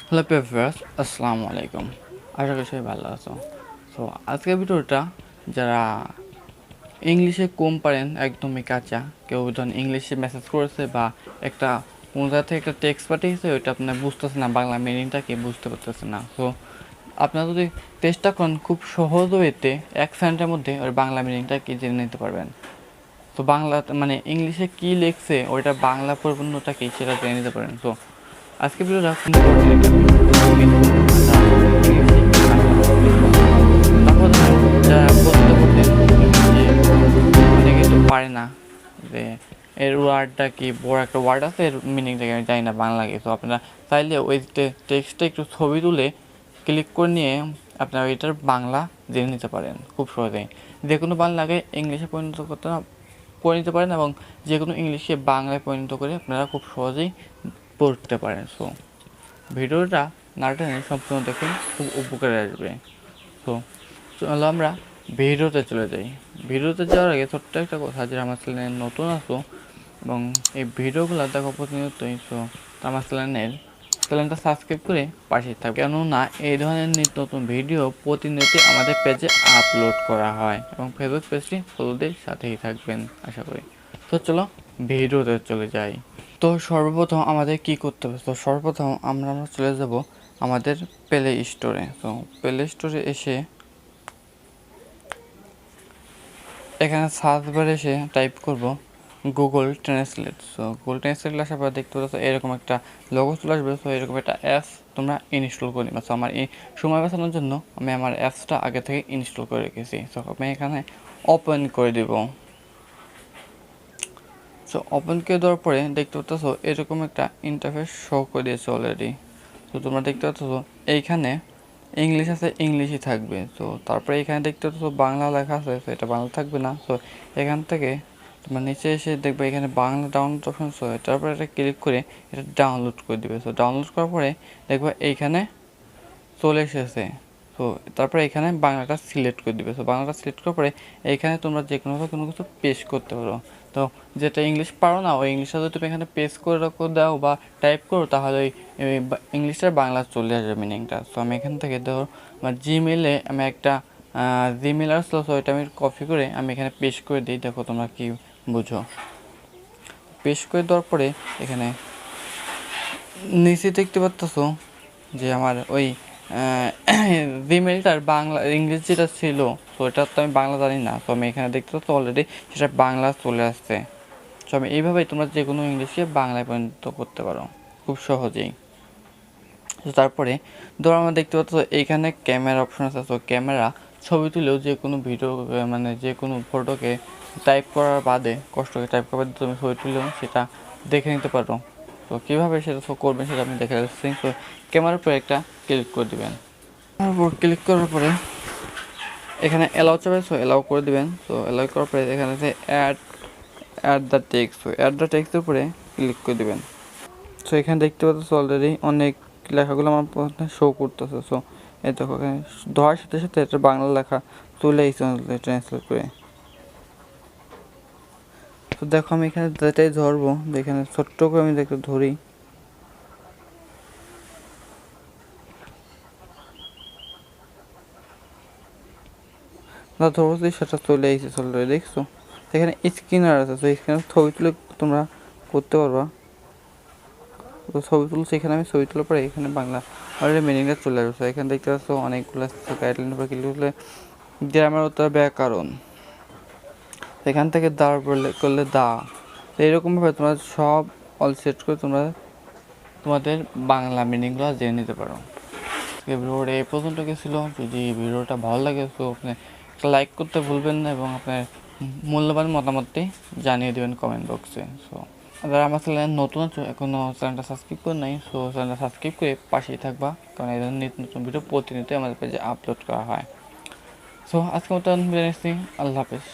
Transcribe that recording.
Hello viewers, আসসালামু আলাইকুম। আশা করি সবাই ভালো আছো। সো আজকের ভিডিওটা যারা ইংলিশে কম পারেন, একদমই কাঁচা, কেউ যখন ইংলিশে মেসেজ করেছে বা একটা কোনো জায়গা থেকে একটা টেক্সট পাঠিয়েছে, ওইটা আপনার বুঝতেছে না, বাংলা মিনিংটা কি বুঝতে পারতেছে না। সো আপনারা যদি চেষ্টা করেন খুব সহজ ওয়েতে 1 সেকেন্ডের মধ্যে ওই বাংলা মিনিংটা কি জেনে নিতে পারবেন। তো বাংলা মানে ইংলিশে কি লিখছে ওইটা বাংলা পরিপূর্ণটা কি সেটা জেনে নিতে পারেন। তো আজকে ভিডিওটা খুব ইম্পর্টেন্ট একটা ভিডিও, তো মিস করবেন না। যারা ইংলিশে কাঁচা মিস করবেন না। তারপর ধরেন যারা বলতে বলতেন যে অনেকে তো পারে না যে এর ওয়ার্ডটা কি, বড় একটা ওয়ার্ড আছে এর মিনিংটা কি আমি জানি না বাংলা কি। তো আপনারা চাইলে ওই টেক্সটটা একটু ছবি তুলে ক্লিক করে নিয়ে আপনারা ওইটার বাংলা জেনে নিতে পারেন খুব সহজেই। যে কোনো বাংলাকে ইংলিশে পরিণত করতে করে নিতে পারেন এবং যে কোনো ইংলিশকে বাংলায় পরিণত করে আপনারা খুব সহজেই পড়তে পারেন। সো ভিডিওটা না টেনে সম্পূর্ণ দেখুন, খুব উপকারে আসবে। তো চলো আমরা ভিডিওতে চলে যাই। ভিডিওতে যাওয়ার আগে ছোট্ট একটা কথা, যে আমার চ্যানেল নতুন আসো এবং এই ভিডিওগুলো দেখো প্রতিনিয়তই, সো আমার চ্যানেলটা সাবস্ক্রাইব করে পাশে থাকবে, কেননা এই ধরনের নিত্য নতুন ভিডিও প্রতিনিয়ত আমাদের পেজে আপলোড করা হয় এবং ফেসবুক পেজটি ফলোদের সাথেই থাকবেন আশা করি। তো চলো ভিডিওতে চলে যাই। তো সর্বপ্রথম আমাদের কি করতে হবে? তো সর্বপ্রথম আমরা চলে যাব আমাদের প্লে স্টোরে। তো প্লে স্টোরে এসে এখানে সার্চ বারে এসে টাইপ করব Google translate. So Google translate আসার পর দেখতে পাচ্ছ এরকম একটা লোগো চলে আসবে। সো এরকম একটা অ্যাপস তোমরা ইনস্টল করে নিবা। সো আমার এই সময় বাঁচানোর জন্য আমি আমার অ্যাপসটা আগে থেকে ইনস্টল করে রেখেছি। সো আমি এখানে ওপেন করে দেব। সো ওপেন করে দেওয়ার পরে দেখতে পাচ্ছ এরকম একটা ইন্টারফেস শো করে দিয়েছে অলরেডি। তো তোমরা দেখতে পাচ্ছ এইখানে ইংলিশ আছে, ইংলিশই থাকবে। তো তারপরে এখানে দেখতে পাচ্ছ বাংলা লেখা আছে, তো এটা বাংলা থাকবে না। তো এখান থেকে তোমার নিচে এসে দেখবে এখানে বাংলা ডাউনলোড অপশন শো হয়। তারপরে এটা ক্লিক করে এটা ডাউনলোড করে দিবে। তো ডাউনলোড করার পরে দেখবে এইখানে চলে এসেছে। তো তারপরে এখানে বাংলাটা সিলেক্ট করে দিবে। তো বাংলাটা সিলেক্ট করার পরে এইখানে তোমরা যে কোনো কিছু পেস্ট করতে পারো। তো যেটা ইংলিশ পারো না ওই ইংলিশটা যদি তুমি এখানে পেস্ট করে দাও বা টাইপ করো, তাহলে ওই ইংলিশটার বাংলা চলে আসবে মিনিংটা। তো আমি এখান থেকে ধরো আমার জিমেলে আমি একটা জিমেল আসলো, তো ওইটা আমি কপি করে আমি এখানে পেস্ট করে দিই। দেখো তোমরা কি বুঝো। পেস্ট করে দেওয়ার পরে এখানে নিচে দেখতে পাচ্ছ যে আমার ওই জিমেলটার বাংলা ইংলিশ যেটা ছিল, তো এটা তো আমি বাংলা জানি না। তো আমি এখানে দেখতে পাচ্ছি অলরেডি সেটা বাংলা চলে আসছে। তো আমি এইভাবেই তোমরা যে কোনো ইংলিশকে বাংলায় পরিণত করতে পারো খুব সহজেই। তো তারপরে ধরো আমরা দেখতে পাচ্ছ এইখানে ক্যামেরা অপশন আছে। তো ক্যামেরা ছবি তুলেও যে কোনো ভিডিও মানে যে কোনো ফটোকে টাইপ করার বাদে কষ্ট করে টাইপ করার বাদে তুমি ছবি তুলেও সেটা দেখে নিতে পারো। তো কীভাবে সেটা করবেন সেটা আমি দেখে যাচ্ছি। তো ক্যামেরার উপরে একটা ক্লিক করে দেবেন। তারপর ক্লিক করার পরে এখানে অ্যালাউ চাবে, সো অ্যালাউ করে দেবেন। তো অ্যালাউ করার পরে এখানে আছে অ্যাড দ্য টেক্সট। তো অ্যাড দ্য টেক্সটের উপরে ক্লিক করে দেবেন। সো এখানে দেখতে পাচ্ছ অলরেডি অনেক লেখাগুলো আমার শো করতেছে। সো এই দেখো এখানে ধরার সাথে সাথে এটা বাংলা লেখা চলে এসেছে ট্রান্সলেট করে। তো দেখো আমি এখানে যেটাই ধরবো, এখানে ছোট্ট করে আমি দেখতে ধরি। ধরছি সেটা চলে এসেছে অলরেডি, দেখছো? এখানে স্ক্রিনার আছে। তো স্ক্রিনার ছবি তুলে তোমরা করতে পারবা। তো ছবি তুলছি, এখানে আমি ছবি তোলার পরে এখানে বাংলা অলরেডি মিনিংটা চলে আসবে। এখানে দেখতে পাচ্ছ অনেকগুলো গাইডলাইনের উপরে ক্লিক করলে গ্রামার উত্তর ব্যাকরণ, এখান থেকে দাঁড় করলে দা। তো এরকমভাবে তোমরা সব অল সেট করে তোমরা তোমাদের বাংলা মিনিংগুলো জেনে নিতে পারো। ভিডিওটা এই পর্যন্ত ছিল। যদি ভিডিওটা ভালো লাগে তো আপনি একটা লাইক করতে ভুলবেন না এবং আপনার মূল্যবান মতামতটি জানিয়ে দেবেন কমেন্ট বক্সে। সো যারা আমার চ্যানেল নতুন আছো এখনও চ্যানেলটা সাবস্ক্রাইব করে নাই, সো চ্যানেলটা সাবস্ক্রাইব করে পাশেই থাকবা, কারণ এই ধরনের নিত্য নতুন ভিডিও প্রতিনিয়তই আমাদের পেজে আপলোড করা হয়। সো আজকের মতন বিদায় নিচ্ছি। আল্লাহ হাফেজ।